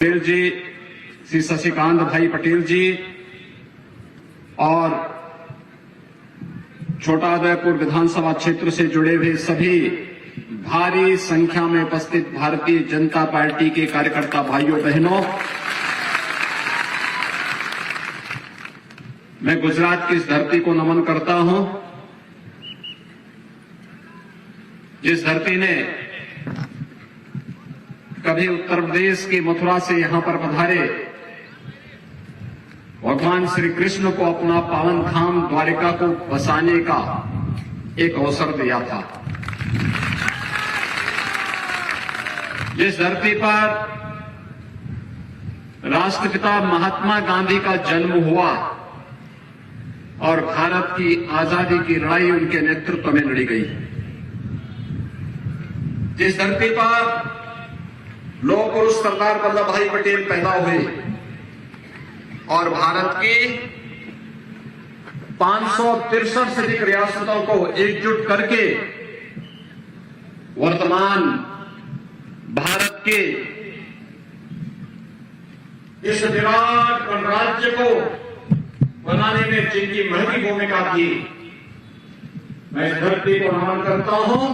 पटेल जी, श्री शशिकांत भाई पटेल जी और छोटा उदयपुर विधानसभा क्षेत्र से जुड़े हुए सभी भारी संख्या में उपस्थित भारतीय जनता पार्टी के कार्यकर्ता भाइयों बहनों, मैं गुजरात की इस धरती को नमन करता हूं, जिस धरती ने कभी उत्तर प्रदेश की मथुरा से यहां पर पधारे भगवान श्री कृष्ण को अपना पावन धाम द्वारिका को बसाने का एक अवसर दिया था। जिस धरती पर राष्ट्रपिता महात्मा गांधी का जन्म हुआ और भारत की आजादी की लड़ाई उनके नेतृत्व में लड़ी गई, जिस धरती पर लौह पुरुष सरदार वल्लभ भाई पटेल पैदा हुए और भारत की 563 से अधिक रियासतों को एकजुट करके वर्तमान भारत के इस विराट गणराज्य को बनाने में जिनकी महती भूमिका थी, मैं इस धरती को नमन करता हूं,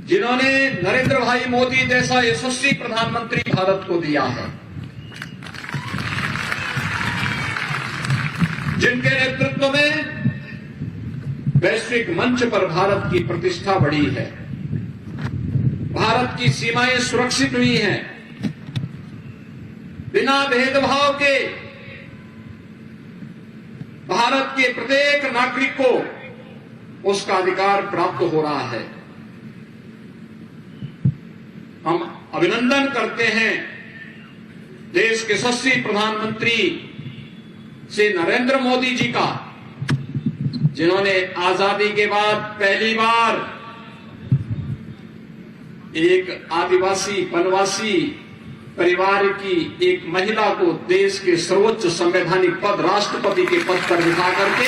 जिन्होंने नरेंद्र भाई मोदी जैसा यशस्वी प्रधानमंत्री भारत को दिया है, जिनके नेतृत्व में वैश्विक मंच पर भारत की प्रतिष्ठा बढ़ी है, भारत की सीमाएं सुरक्षित हुई हैं, बिना भेदभाव के भारत के प्रत्येक नागरिक को उसका अधिकार प्राप्त हो रहा है। हम अभिनंदन करते हैं देश के यशस्वी प्रधानमंत्री श्री नरेंद्र मोदी जी का, जिन्होंने आजादी के बाद पहली बार एक आदिवासी वनवासी परिवार की एक महिला को देश के सर्वोच्च संवैधानिक पद राष्ट्रपति के पद पर बिठा करके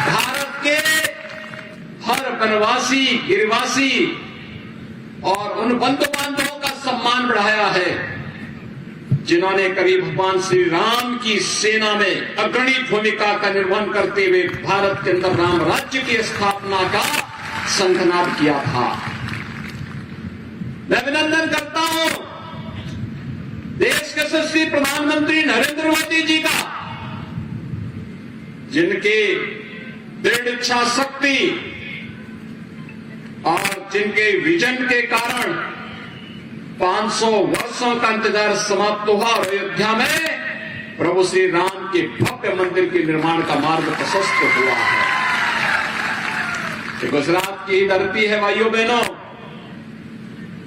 भारत के हर वनवासी, गिरिवासी और उन बंधु बांधवों का सम्मान बढ़ाया है, जिन्होंने कभी भगवान श्री राम की सेना में अग्रणी भूमिका का निर्वहन करते हुए भारत के अंदर राम राज्य की स्थापना का शंखनाद किया था। मैं अभिनंदन करता हूं देश के यशस्वी प्रधानमंत्री नरेंद्र मोदी जी का, जिनके दृढ़ इच्छा शक्ति और जिनके विजन के कारण 500 वर्षों का इंतजार समाप्त हुआ और अयोध्या में प्रभु श्री राम के भव्य मंदिर के निर्माण का मार्ग प्रशस्त हुआ है। ये गुजरात की धरती है भाइयों बहनों।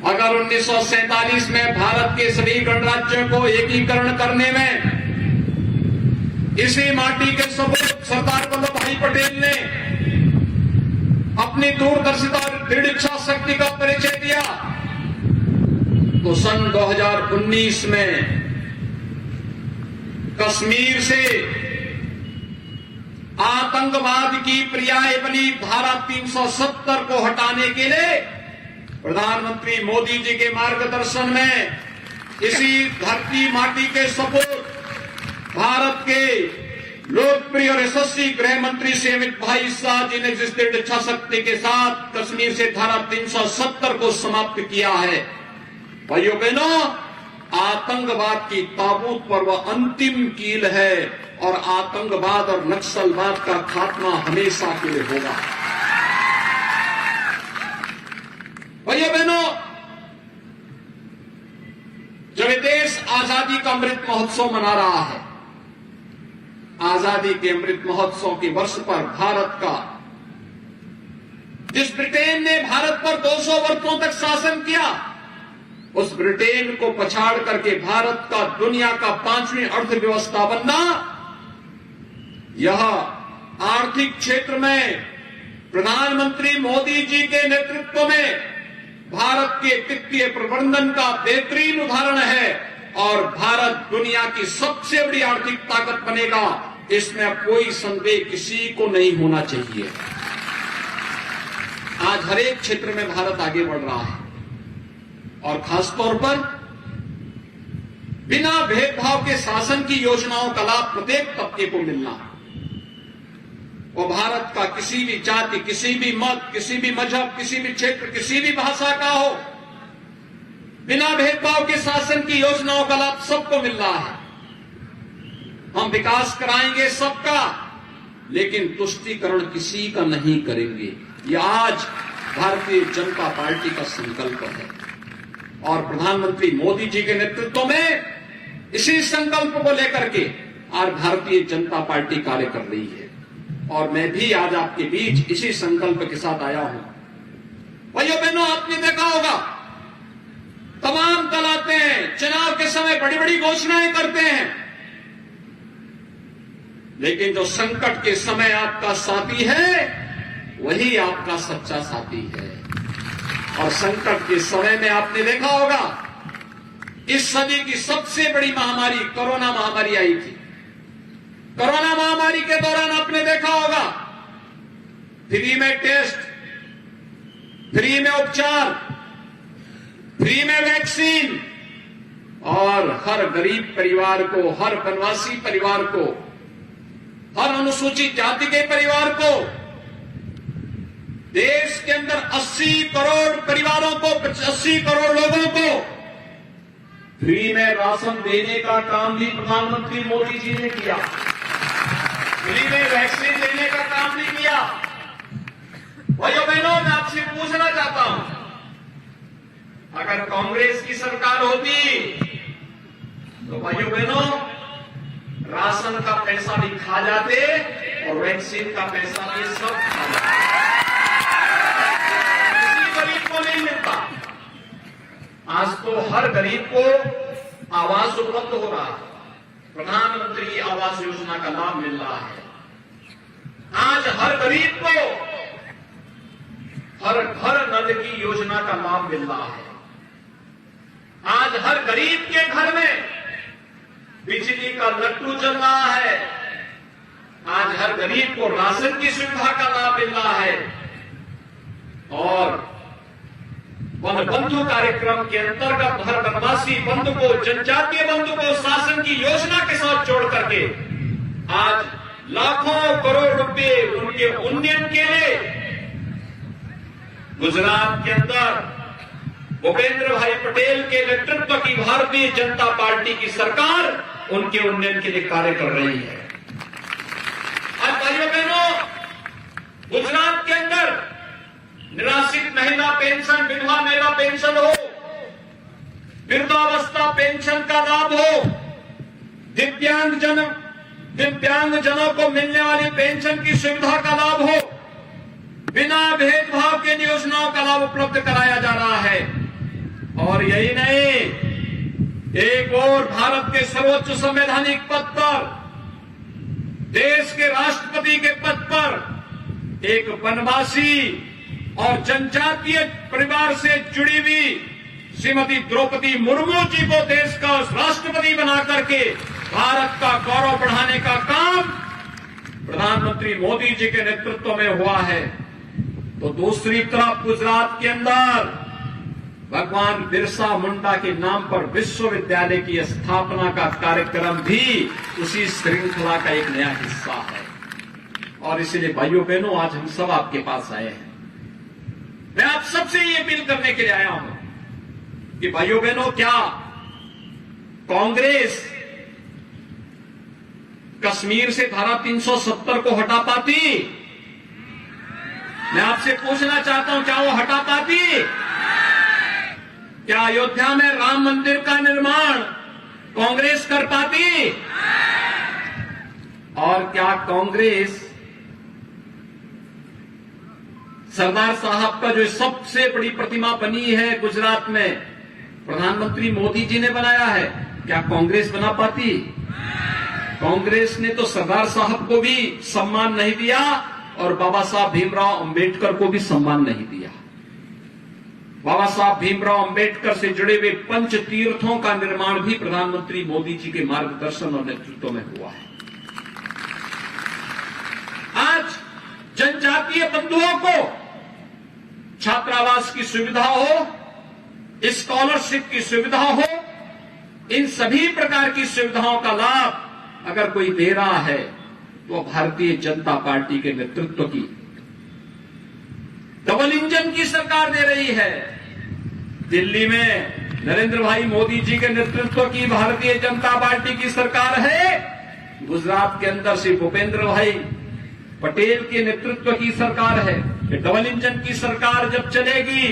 अगर 1947 में भारत के सभी गणराज्यों को एकीकरण करने में इसी माटी के सपूत सरदार वल्लभ भाई पटेल ने अपनी दूरदर्शिता और दृढ़ इच्छा शक्ति का परिचय दिया, तो सन 2019 में कश्मीर से आतंकवाद की पर्याय बनी धारा 370 को हटाने के लिए प्रधानमंत्री मोदी जी के मार्गदर्शन में इसी धरती माटी के सपूत भारत के लोकप्रिय और यशस्वी गृह मंत्री श्री अमित भाई शाह जी ने जिस दृढ़ इच्छा शक्ति के साथ कश्मीर से धारा 370 को समाप्त किया है, भाइयों बहनों, आतंकवाद की ताबूत पर वह अंतिम कील है और आतंकवाद और नक्सलवाद का खात्मा हमेशा के लिए होगा। भाइयों बहनों, जब ये देश आजादी का अमृत महोत्सव मना रहा है, आजादी के अमृत महोत्सव के वर्ष पर भारत का, जिस ब्रिटेन ने भारत पर 200 वर्षों तक शासन किया, उस ब्रिटेन को पछाड़ करके भारत का दुनिया का 5वीं अर्थव्यवस्था बनना, यह आर्थिक क्षेत्र में प्रधानमंत्री मोदी जी के नेतृत्व में भारत के वित्तीय प्रबंधन का बेहतरीन उदाहरण है और भारत दुनिया की सबसे बड़ी आर्थिक ताकत बनेगा, इसमें अब कोई संदेह किसी को नहीं होना चाहिए। आज हर एक क्षेत्र में भारत आगे बढ़ रहा है और खासतौर पर बिना भेदभाव के शासन की योजनाओं का लाभ प्रत्येक तबके को मिलना। वो भारत का किसी भी जाति, किसी भी मत, किसी भी मजहब, किसी भी क्षेत्र, किसी भी भाषा का हो, बिना भेदभाव के शासन की योजनाओं का लाभ सबको मिल रहा है। हम विकास कराएंगे सबका, लेकिन तुष्टीकरण किसी का नहीं करेंगे। यह आज भारतीय जनता पार्टी का संकल्प है और प्रधानमंत्री मोदी जी के नेतृत्व में इसी संकल्प को लेकर के आज भारतीय जनता पार्टी कार्य कर रही है और मैं भी आज आपके बीच इसी संकल्प के साथ आया हूं। भाइयों बहनों, आपने देखा होगा तमाम दल आते हैं, चुनाव के समय बड़ी बड़ी घोषणाएं करते हैं, लेकिन जो संकट के समय आपका साथी है वही आपका सच्चा साथी है। और संकट के समय में आपने देखा होगा इस सदी की सबसे बड़ी महामारी कोरोना महामारी आई थी। कोरोना महामारी के दौरान आपने देखा होगा फ्री में टेस्ट, फ्री में उपचार, फ्री में वैक्सीन और हर गरीब परिवार को, हर वनवासी परिवार को, हर अनुसूचित जाति के परिवार को, देश के अंदर 80 करोड़ परिवारों को, 80 करोड़ लोगों को फ्री में राशन देने का काम भी प्रधानमंत्री मोदी जी ने किया। फ्री में वैक्सीन देने का काम भी किया। भाइयों बहनों, मैं आपसे पूछना चाहता हूं, अगर कांग्रेस की सरकार होती तो भाइयों बहनों राशन का पैसा भी खा जाते और वैक्सीन का पैसा भी सब खा जाते, किसी गरीब को नहीं मिलता। आज तो हर गरीब को आवास उपलब्ध हो रहा है, प्रधानमंत्री आवास योजना का लाभ मिल रहा है। आज हर गरीब को हर घर नल की योजना का लाभ मिल रहा है। आज हर गरीब के घर में बिजली का लट्टू चल रहा है। आज हर गरीब को राशन की सुविधा का लाभ मिल रहा है। और वन बंधु कार्यक्रम के अंतर्गत हर वनवासी बंधु को, जनजातीय बंधु को शासन की योजना के साथ जोड़ करके आज लाखों करोड़ रुपए उनके उन्नयन के लिए गुजरात के अंदर भूपेंद्र भाई पटेल के नेतृत्व की भारतीय जनता पार्टी की सरकार उनके उन्नयन के लिए कार्य कर रही है। आज भाइयों बहनों, गुजरात के अंदर निराश्रित महिला पेंशन, विधवा महिला पेंशन हो, वृद्धावस्था पेंशन का लाभ हो, दिव्यांगजनों को मिलने वाली पेंशन की सुविधा का लाभ हो, बिना भेदभाव के योजनाओं का लाभ उपलब्ध कराया जा रहा है। और यही नहीं, एक और भारत के सर्वोच्च संवैधानिक पद पर, देश के राष्ट्रपति के पद पर एक वनवासी और जनजातीय परिवार से जुड़ी हुई श्रीमती द्रौपदी मुर्मू जी को देश का राष्ट्रपति बना करके भारत का गौरव बढ़ाने का काम प्रधानमंत्री मोदी जी के नेतृत्व में हुआ है। तो दूसरी तरफ गुजरात के अंदर भगवान बिरसा मुंडा के नाम पर विश्वविद्यालय की स्थापना का कार्यक्रम भी उसी श्रृंखला का एक नया हिस्सा है। और इसलिए भाइयों बहनों, आज हम सब आपके पास आए हैं। मैं आप सबसे ये अपील करने के लिए आया हूं कि भाइयों बहनों, क्या कांग्रेस कश्मीर से धारा 370 को हटा पाती? मैं आपसे पूछना चाहता हूं, क्या वो हटा पाती? क्या अयोध्या में राम मंदिर का निर्माण कांग्रेस कर पाती? और क्या कांग्रेस सरदार साहब का जो सबसे बड़ी प्रतिमा बनी है गुजरात में, प्रधानमंत्री मोदी जी ने बनाया है, क्या कांग्रेस बना पाती? कांग्रेस ने तो सरदार साहब को भी सम्मान नहीं दिया और बाबा साहब भीमराव अंबेडकर को भी सम्मान नहीं दिया। बाबा साहब भीमराव अंबेडकर से जुड़े हुए पंच तीर्थों का निर्माण भी प्रधानमंत्री मोदी जी के मार्गदर्शन और नेतृत्व में हुआ है। आज जनजातीय बंधुओं को छात्रावास की सुविधा हो, स्कॉलरशिप की सुविधा हो, इन सभी प्रकार की सुविधाओं का लाभ अगर कोई दे रहा है तो भारतीय जनता पार्टी के नेतृत्व की डबल इंजन की सरकार दे रही है। दिल्ली में नरेंद्र भाई मोदी जी के नेतृत्व की भारतीय जनता पार्टी की सरकार है। गुजरात के अंदर श्री भूपेंद्र भाई पटेल के नेतृत्व की सरकार है। ये डबल इंजन की सरकार जब चलेगी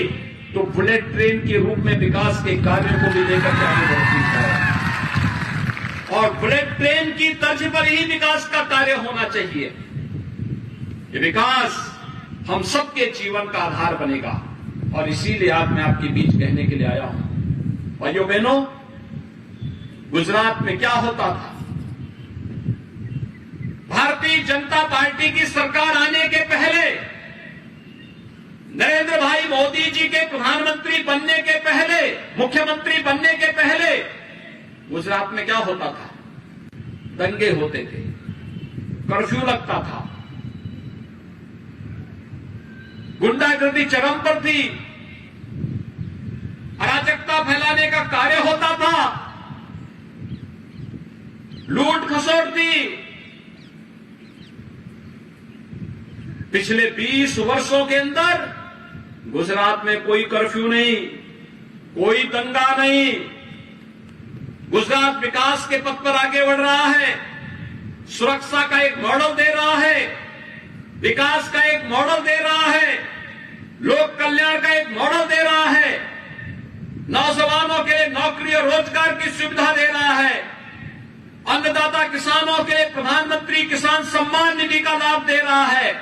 तो बुलेट ट्रेन के रूप में विकास के कार्यों को भी लेकर के आगे बढ़ती है और बुलेट ट्रेन की तर्ज पर ही विकास का कार्य होना चाहिए। ये विकास हम सबके जीवन का आधार बनेगा और इसीलिए आज मैं आपके बीच कहने के लिए आया हूं। भाइयों बहनों, गुजरात में क्या होता था? भारतीय जनता पार्टी की सरकार आने के पहले, नरेंद्र भाई मोदी जी के प्रधानमंत्री बनने के पहले, मुख्यमंत्री बनने के पहले गुजरात में क्या होता था? दंगे होते थे, कर्फ्यू लगता था, गुंडागर्दी चरम पर थी, अराजकता फैलाने का कार्य होता था, लूट खसोट थी। पिछले 20 वर्षों के अंदर गुजरात में कोई कर्फ्यू नहीं, कोई दंगा नहीं। गुजरात विकास के पथ पर आगे बढ़ रहा है, सुरक्षा का एक मॉडल दे रहा है, विकास का एक मॉडल दे रहा है, लोक कल्याण का एक मॉडल दे रहा है, नौजवानों के लिए नौकरी और रोजगार की सुविधा दे रहा है, अन्नदाता किसानों के लिए प्रधानमंत्री किसान सम्मान निधि का लाभ दे रहा है,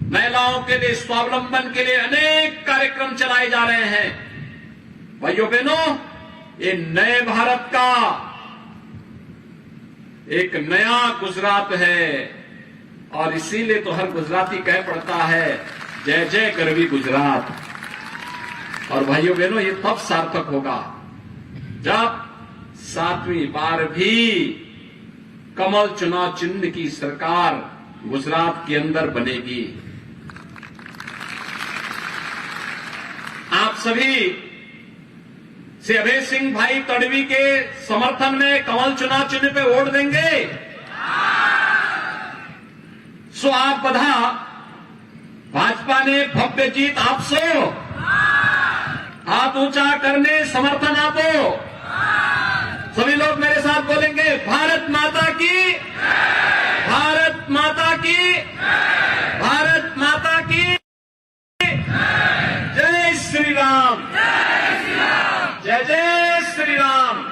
महिलाओं के लिए स्वावलंबन के लिए अनेक कार्यक्रम चलाए जा रहे हैं। भाइयों बहनों, ये नए भारत का एक नया गुजरात है और इसीलिए तो हर गुजराती कह पड़ता है, जय जय गरवी गुजरात। और भाइयों बहनों, ये तब सार्थक होगा जब 7वीं बार भी कमल चुनाव चिन्ह की सरकार गुजरात के अंदर बनेगी। आप सभी श्री अभय सिंह भाई तड़वी के समर्थन में कमल चुनाव चिन्ह पे वोट देंगे। सो आप बधा, भाजपा ने भव्य जीत आपसो, हाथ ऊंचा करने समर्थन आपो। सभी लोग मेरे साथ बोलेंगे, भारत माता की, भारत माता की, भारत माता की, जय श्री राम, जय जय श्री राम।